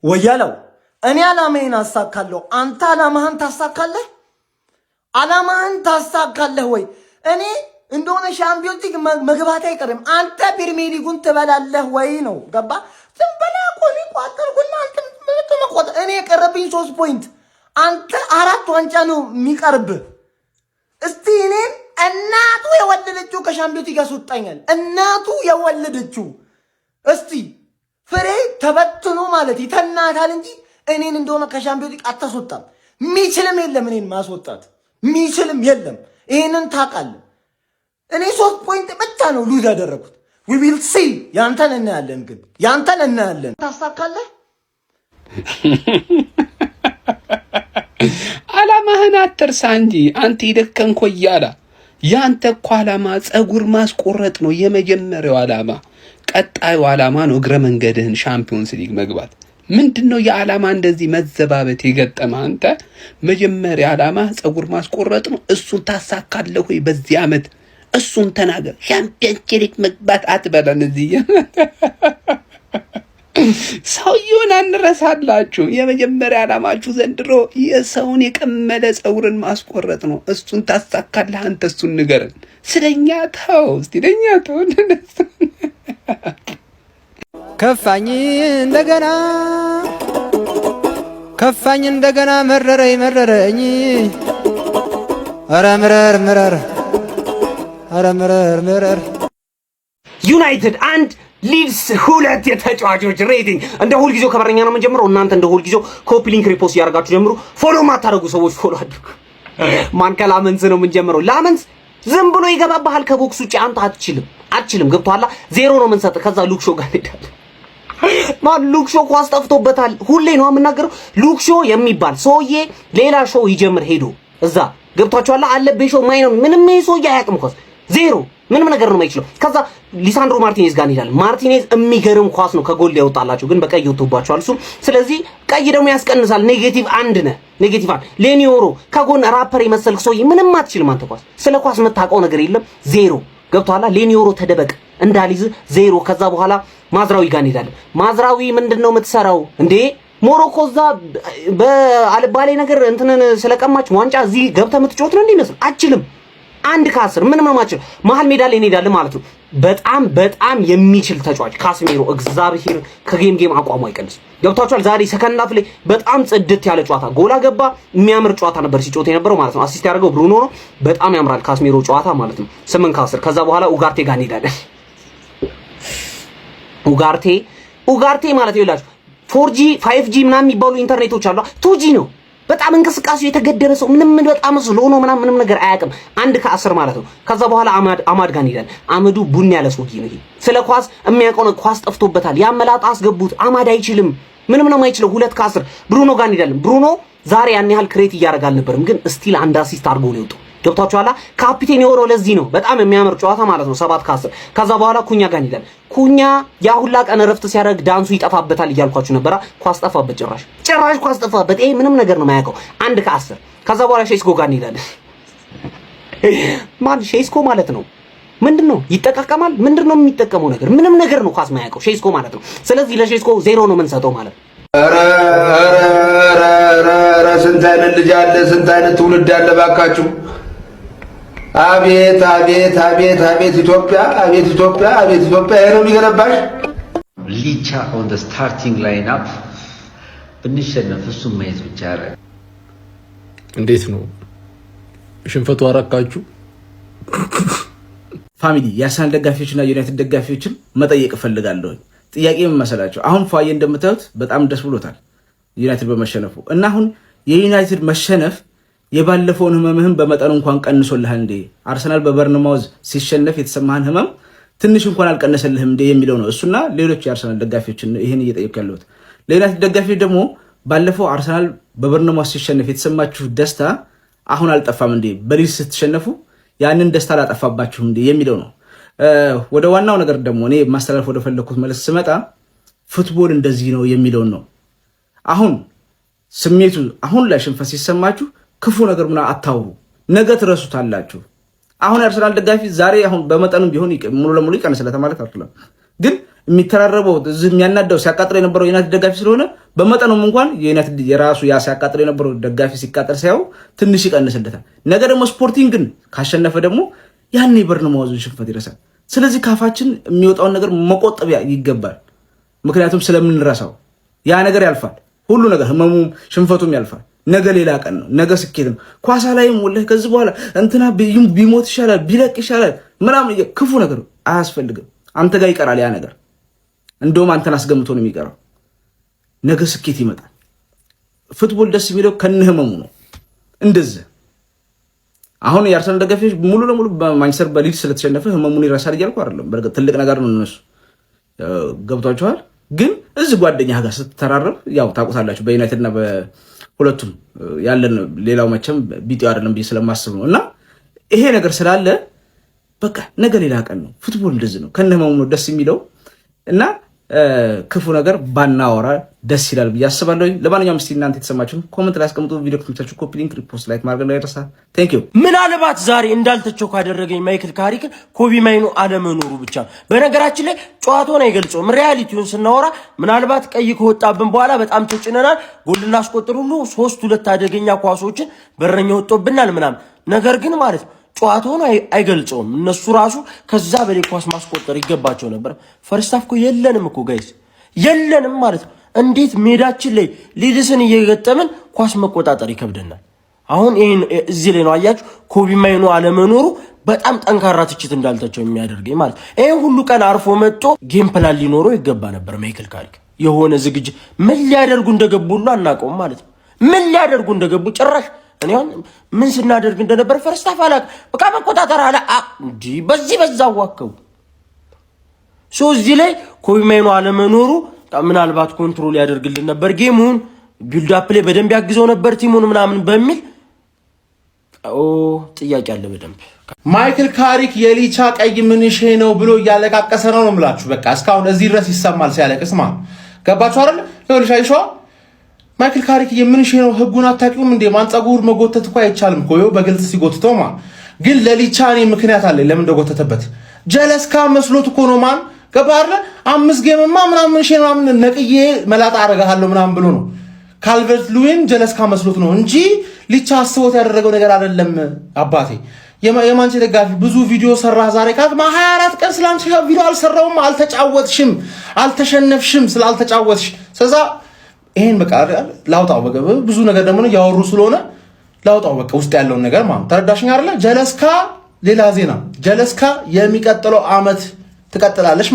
ወያለው እኔ አላማዬን አሳካለሁ አንተ አላማህን ታሳካለህ ወይ እኔ እንደሆነ ሻምፒዮንስ ሊግ መግባት አይቀርም አንተ ፕሪሚየር ሊጉን ትበላለህ ወይ ነው ገባ ዝም ብለህ ቆይ ቋጥርኩና አንተ ምትመቆጥ እኔ የቀረብኝ 3 ፖይንት አንተ 4 ዋንጫ ነው የሚቀርብ እስቲ እኔን እናቱ የወለደችው ከሻምፒዮንስ ሊግ ያስወጣኛል እናቱ የወለደችው እስቲ ፍሬ ተበትኖ ማለት ይተናታል እንጂ እኔን እንደሆነ ከሻምፒዮንስ ሊግ አታስወጣም ሚችልም የለም እኔን ማስወጣት ሚችልም የለም ይሄንን ታውቃለህ እኔ 3 ፖይንት ብቻ ነው ሉዝ ያደረኩት we will see ያንተን እናያለን ግን ያንተን እናያለን ታሳካለህ አላማህን አትርሳ እንጂ አንተ ይደከንኮ ይያላ ያንተ እኮ አላማ ጸጉር ማስቆረጥ ነው የመጀመሪያው አላማ ቀጣዩ አላማ ነው እግረ መንገድህን ሻምፒዮንስ ሊግ መግባት ምንድነው የዓላማ እንደዚህ መዘባበት የገጠመ አንተ መጀመሪያ ዓላማ ጸጉር ማስቆረጥ ነው እሱን ታሳካለህ ወይ በዚህ አመት እሱን ተናገር ሻምፒዮንስ ሊግ መግባት አትበለን እዚህ ሰውየውን አንረሳላችሁ የመጀመሪያ ዓላማችሁ ዘንድሮ የሰውን የቀመለ ጸጉርን ማስቆረጥ ነው እሱን ታሳካለህ አንተ እሱን ንገረን ስለኛ ተው እስቲ ለኛ ተው ከፋኝ እንደገና መረረኝ ኧረ ምረር ዩናይትድ አንድ ሊድስ 2 የተጫዋቾች ሬቲንግ እንደ ሁሉ ጊዜው ከበረኛ ነው የምንጀምረው እናንተ እንደ ሁሉ ጊዜው ኮፒ ሊንክ ሪፖስት ያርጋችሁ ጀምሩ ፎሎ ማታረጉ ሰዎች ፎሎ አድርጉ ማን ከላመንስ ነው የምንጀምረው ላመንስ ዝም ብሎ ይገባባሃል ከቦክስ ውጪ አንተ አትችልም ገብቷላ ዜሮ ነው የምንሰጥ ከዛ ሉክሾ ጋር እንሄዳለን ማን ሉክሾ ኳስ ጠፍቶበታል ሁሌ ነው የምናገረው ሉክሾ የሚባል ሰውዬ ሌላ ሾው ይጀምር ሄዶ እዛ ገብቷችኋል አለበይ ሾው ማይነው ምንም ሰውዬ አያውቅም ኳስ ዜሮ ምንም ነገር ነው የማይችለው ከዛ ሊሳንድሮ ማርቲኔዝ ጋር ይላል ማርቲኔዝ የሚገርም ኳስ ነው ከጎል ያወጣላችሁ ግን በቀይ ወጥቶባችኋል እሱ ስለዚህ ቀይ ደግሞ ያስቀንሳል ኔጌቲቭ 1 ነህ ኔጌቲቭ 1 ሌኒዮሮ ከጎን ራፐር የመሰልክ ሰውዬ ምንም አትችልም አንተ ኳስ ስለ ኳስ መታቀው ነገር የለም ዜሮ ገብቷላ ሌኒዮሮ ተደበቅ እንዳሊዝ ዜሮ ከዛ በኋላ ማዝራዊ ጋር እንሄዳለን ማዝራዊ ምንድነው የምትሰራው እንዴ ሞሮኮ ዛ በአልባሌ ነገር እንትንን ስለቀማች ዋንጫ እዚህ ገብተ የምትጮት ነው እንዴ አትችልም አንድ ከ10 ምንም ነው ማችል መሃል ሜዳ ላይ እንሄዳለን ማለት ነው በጣም የሚችል ተጫዋች ካስሜሮ እግዚአብሔር ከጌም አቋሙ አይቀንስ ገብታችኋል ዛሬ ሰከንድ ሃፍ ላይ በጣም ጽድት ያለ ጨዋታ ጎላ ገባ የሚያምር ጨዋታ ነበር ሲጮት የነበረው ማለት ነው አሲስት ያደርገው ብሩኖ ነው በጣም ያምራል ካስሜሮ ጨዋታ ማለት ነው 8 ከ10 ከዛ በኋላ ኡጋርቴ ጋር እንሄዳለን ኡጋርቴ ማለት ይላችሁ 4G 5G ምናምን የሚባሉ ኢንተርኔቶች አሉ 2G ነው በጣም እንቅስቃሴው የተገደበ ሰው ምንም በጣም ስሎ ነው ምንም ነገር አያውቅም 1 ከ10 ማለት ነው ከዛ በኋላ አማድ ጋር እንሄዳለን አመዱ ቡን ያለ ሰውዬ ነው ስለ ኳስ የሚያውቀው ነው ኳስ ጠፍቶበታል ያመላጣ አስገቡት አማድ አይችልም ምንም ነው የማይችለው 2 ከ10 ብሩኖ ጋር እንሄዳለን ብሩኖ ዛሬ ያን ያህል ክሬት እያደረጋል ነበርም ግን ስቲል አንድ አሲስት አድርጎ ነው የወጣው ገብታችኋላ ካፒቴን የሆነው ለዚህ ነው በጣም የሚያምር ጨዋታ ማለት ነው 7 ከ10 ከዛ በኋላ ኩኛ ጋር እንሄዳለን ኩኛ ያ ሁላ ቀን ረፍት ሲያደርግ ዳንሱ ይጠፋበታል እያልኳችሁ ነበር ኳስ ጠፋበት ጭራሽ ኳስ ጠፋበት ይሄ ምንም ነገር ነው የማያውቀው 1 ከ10 ከዛ በኋላ ሼስኮ ጋር እንሄዳለን ማን ሼስኮ ማለት ነው ምንድነው ይጠቃቀማል ምንድነው የሚጠቀመው ነገር ምንም ነገር ነው ኳስ የማያውቀው ሼስኮ ማለት ነው ስለዚህ ለሼስኮ 0 ነው የምንሰጠው ማለት ነው ስንት አይነት ልጅ አለ ስንት አይነት ትውልድ አለ ባካችሁ አቤት ኢትዮጵያ ይሄ ነው የሚገነባሽ ሊቻ on the starting lineup ብንሸነፍ እሱም ማየት ብቻ አይደል እንዴት ነው ሽንፈቱ አራካችሁ ፋሚሊ የአርሰናል ደጋፊዎችና የዩናይትድ ደጋፊዎችን መጠየቅ ፈልጋለሁ ጥያቄ ምን መሰላችሁ አሁን ፋዬ እንደምታዩት በጣም ደስ ብሎታል ዩናይትድ በመሸነፉ እና አሁን የዩናይትድ መሸነፍ የባለፈውን ህመምህን በመጠኑ እንኳን ቀንሶልሃል እንዴ አርሰናል በበርንማውዝ ሲሸነፍ የተሰማህን ህመም ትንሽ እንኳን አልቀነሰልህም እንዴ የሚለው ነው እሱና ሌሎች የአርሰናል ደጋፊዎችን ይሄን እየጠየቁ ያሉት ለዩናይትድ ደጋፊዎች ደግሞ ባለፈው አርሰናል በበርንማውዝ ሲሸነፍ የተሰማችሁ ደስታ አሁን አልጠፋም እንዴ በሊድስ ስትሸነፉ ያንን ደስታ አላጠፋባችሁም እንዴ የሚለው ነው ወደ ዋናው ነገር ደግሞ እኔ ማስተላለፍ ወደ ፈለኩት መልስ ስመጣ ፉትቦል እንደዚህ ነው የሚለው ነው አሁን ስሜቱ አሁን ላይ ሽንፈት ሲሰማችሁ ክፉ ነገር ምና አታውሩ ነገ ትረሱታላችሁ አሁን አርሰናል ደጋፊ ዛሬ አሁን በመጠኑም ቢሆን ሙሉ ለሙሉ ይቀንስለታ ማለት አይደለም ግን የሚተራረበው እዚህ የሚያናደው ሲያቃጥለው የነበረው ዩናይትድ ደጋፊ ስለሆነ በመጠኑም እንኳን የዩናይትድ የራሱ ያ ሲያቃጥል የነበረው ደጋፊ ሲቃጠል ሳይው ትንሽ ይቀንስለታል። ነገ ደግሞ ስፖርቲንግን ካሸነፈ ደግሞ ያኔ በርንማውዝን ሽንፈት ይረሳል። ስለዚህ ካፋችን የሚወጣውን ነገር መቆጠብ ይገባል። ምክንያቱም ስለምንረሳው ያ ነገር ያልፋል። ሁሉ ነገር ህመሙም ሽንፈቱም ያልፋል። ነገ ሌላ ቀን ነው። ነገ ስኬት ነው። ኳሳ ላይም ወላሂ ከዚህ በኋላ እንትና ቢሞት ይሻላል ቢለቅ ይሻላል ምናምን ክፉ ነገር አያስፈልግም። አንተ ጋር ይቀራል ያ ነገር። እንደውም አንተን አስገምቶ ነው የሚቀረው። ነገ ስኬት ይመጣል። ፉትቦል ደስ የሚለው ከነህመሙ ነው። እንደዚህ አሁን የአርሰናል ደጋፊዎች ሙሉ ለሙሉ በማንቸስተር በሊድስ ስለተሸነፈ ህመሙን ይረሳል እያልኩ አይደለም። በርግጥ ትልቅ ነገር ነው እነሱ ገብቷቸዋል። ግን እዚህ ጓደኛ ጋር ስትተራረብ ያው ታውቁታላችሁ በዩናይትድ እና በሁለቱም ያለን ሌላው መቼም ቢጤው አይደለም ብዬ ስለማስብ ነው። እና ይሄ ነገር ስላለ በቃ ነገ ሌላ ቀን ነው። ፉትቦል እንደዚህ ነው። ከነህመሙ ነው ደስ የሚለው እና ክፉ ነገር ባናወራ ደስ ይላል ብዬ አስባለሁ። ለማንኛውም እስቲ እናንተ የተሰማችሁን ኮሜንት ላይ አስቀምጡ። ቪዲዮ ከተመቻችሁ ኮፒ ሊንክ፣ ሪፖስት፣ ላይክ ማድረግ ላይ ደርሳ ቴንክ ዩ። ምናልባት ዛሬ እንዳልተቸው ካደረገኝ ማይክል ካሪክ ኮቢ ማይኑ አለመኖሩ ብቻ። በነገራችን ላይ ጨዋታውን አይገልጸውም። ሪያሊቲውን ስናወራ ምናልባት ቀይ ከወጣብን በኋላ በጣም ተጭነናል። ጎል እናስቆጥር ሁሉ 3-2 አደገኛ ኳሶችን በረኛ ወጥቶብናል ምናምን። ነገር ግን ማለት ነው ጨዋታውን አይገልጸውም። እነሱ ራሱ ከዛ በላይ ኳስ ማስቆጠር ይገባቸው ነበር። ፈርስት ሃፍ እኮ የለንም እኮ ጋይስ የለንም ማለት ነው። እንዴት ሜዳችን ላይ ሊድስን እየገጠምን ኳስ መቆጣጠር ይከብደናል? አሁን ይሄን እዚህ ላይ ነው አያችሁ ኮቢ ማይኑ አለመኖሩ በጣም ጠንካራ ትችት እንዳልተቸው የሚያደርገኝ ማለት ነው። ይሄ ሁሉ ቀን አርፎ መጥቶ ጌም ፕላን ሊኖረው ይገባ ነበር። ማይክል ካሪክ የሆነ ዝግጅት ምን ሊያደርጉ እንደገቡ ሁሉ አናውቀውም ማለት ነው። ምን ሊያደርጉ እንደገቡ ጭራሽ እኔ አሁን ምን ስናደርግ እንደነበር ፈርስት ሃፍ አላውቅም። በቃ መቆጣጠር አለ እንዲ በዛው ዋከው እዚህ ላይ ኮቢ ማይኑ አለመኖሩ ምናልባት ኮንትሮል ያደርግልን ነበር ጌሙን፣ ቢልድ አፕ ላይ በደንብ ያግዘው ነበር ቲሙን ምናምን በሚል ጥያቄ አለ በደንብ። ማይክል ካሪክ የሊቻ ቀይ ምንሽ ነው ብሎ እያለቃቀሰ ነው የምላችሁ። በቃ እስካሁን እዚህ ድረስ ይሰማል ሲያለቅስ ማለት ገባችሁ አይደል? ይኸውልሽ አይሾህ ማይክል ካሪክ የምንሽ ነው ህጉን አታውቂውም እንዴ? ማን ጸጉር መጎተት እኮ አይቻልም እኮ ይኸው በግልጽ ሲጎትተው ማ ግን ለሊቻ እኔ ምክንያት አለ ለምን እንደጎተተበት። ጀለስካ መስሎት እኮ ነው ማን ገባርለ 5 ጌምማ ምናምን ምንሽ ነው ምናምን ነቅዬ መላጣ አረጋለሁ ምናምን ብሎ ነው ካልቨርት ሉዊን ጀለስካ መስሎት ነው እንጂ ሊቻ አስቦት ያደረገው ነገር አይደለም። አባቴ የማንቸ ደጋፊ ብዙ ቪዲዮ ሰራ ዛሬ ካትማ 24 ቀን ስላንቺ ቪዲዮ አልሰራውም፣ አልተጫወትሽም፣ አልተሸነፍሽም ስላልተጫወትሽ ስለዛ ይሄን በቃ ላውጣው በቃ ብዙ ነገር ደግሞ ያወሩ ስለሆነ ላውጣው በቃ ውስጥ ያለውን ነገር ማለት ተረዳሽኝ አይደለ? ጀለስካ ሌላ ዜና ጀለስካ የሚቀጥለው አመት ትቀጥላለሽ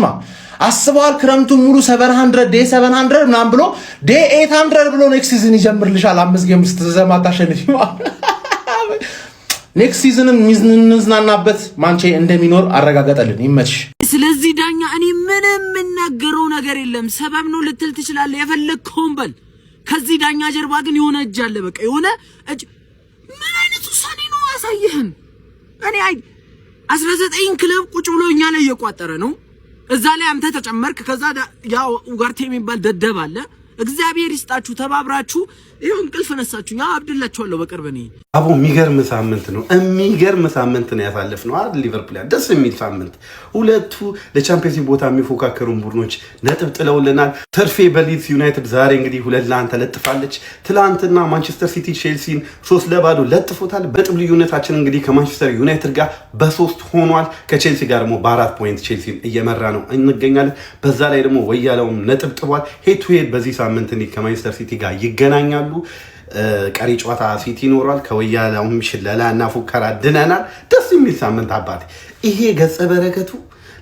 አስበዋል። ክረምቱን ሙሉ 700 ዴይ 700 ምናምን ብሎ ዴይ 800 ብሎ ኔክስት ሲዝን ይጀምርልሻል። 5 ጌም ስትዘማ ታሸንፊ ኔክስት ሲዝንም ምንዝናናበት ማንቼ እንደሚኖር አረጋገጠልን። ይመችሽ። ስለዚህ ዳኛ እኔ ምንም የምናገረው ነገር የለም። ሰበብ ነው ልትል ትችላለህ፣ የፈለግከውን በል። ከዚህ ዳኛ ጀርባ ግን የሆነ እጅ አለ። በቃ የሆነ እጅ። ምን አይነት ውሳኔ ነው ያሳየህን? እኔ 19 ክለብ ቁጭ ብሎ እኛ ላይ እየቋጠረ ነው። እዛ ላይ አንተ ተጨመርክ። ከዛ ያው ኡጋርቴ የሚባል ደደብ አለ። እግዚአብሔር ይስጣችሁ ተባብራችሁ ይሄን እንቅልፍ ነሳችሁ። ያው አብድላችኋለሁ በቅርብ ነው። አቦ የሚገርም ሳምንት ነው። የሚገርም ሳምንት ነው ያሳለፍነው አይደል? ሊቨርፑል ደስ የሚል ሳምንት። ሁለቱ ለቻምፒየንስ ሊግ ቦታ የሚፎካከሩ ቡድኖች ነጥብ ጥለውልናል። ተርፌ በሊድስ ዩናይትድ ዛሬ እንግዲህ 2-1 ተለጥፋለች። ትላንትና ማንቸስተር ሲቲ ቼልሲን 3-0 ለጥፎታል። በጥብ ልዩነታችን እንግዲህ ከማንቸስተር ዩናይትድ ጋር በ3 ሆኗል። ከቼልሲ ጋር ደግሞ በ4 ፖይንት ቼልሲን እየመራ ነው እንገኛለን። በዛ ላይ ደግሞ ወያላውም ነጥብ ጥቧል። ሄድ ቱ ሄድ በዚህ ሳምንት እንግዲህ ከማንቸስተር ሲቲ ጋር ይገናኛሉ። ቀሪ ጨዋታ ሲቲ ይኖራል። ከወያላውም ሽለላ እና ፉከራ ድነናል። ደስ የሚል ሳምንት አባቴ። ይሄ ገጸ በረከቱ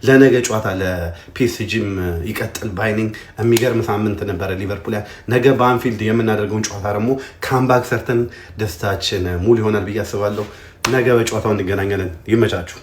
ለነገ ጨዋታ ለፒኤስጂም ይቀጥል ባይነኝ። የሚገርም ሳምንት ነበረ ሊቨርፑል። ነገ በአንፊልድ የምናደርገውን ጨዋታ ደግሞ ካምባክ ሰርተን ደስታችን ሙሉ ይሆናል ብዬ አስባለሁ። ነገ በጨዋታው እንገናኛለን። ይመቻችሁ።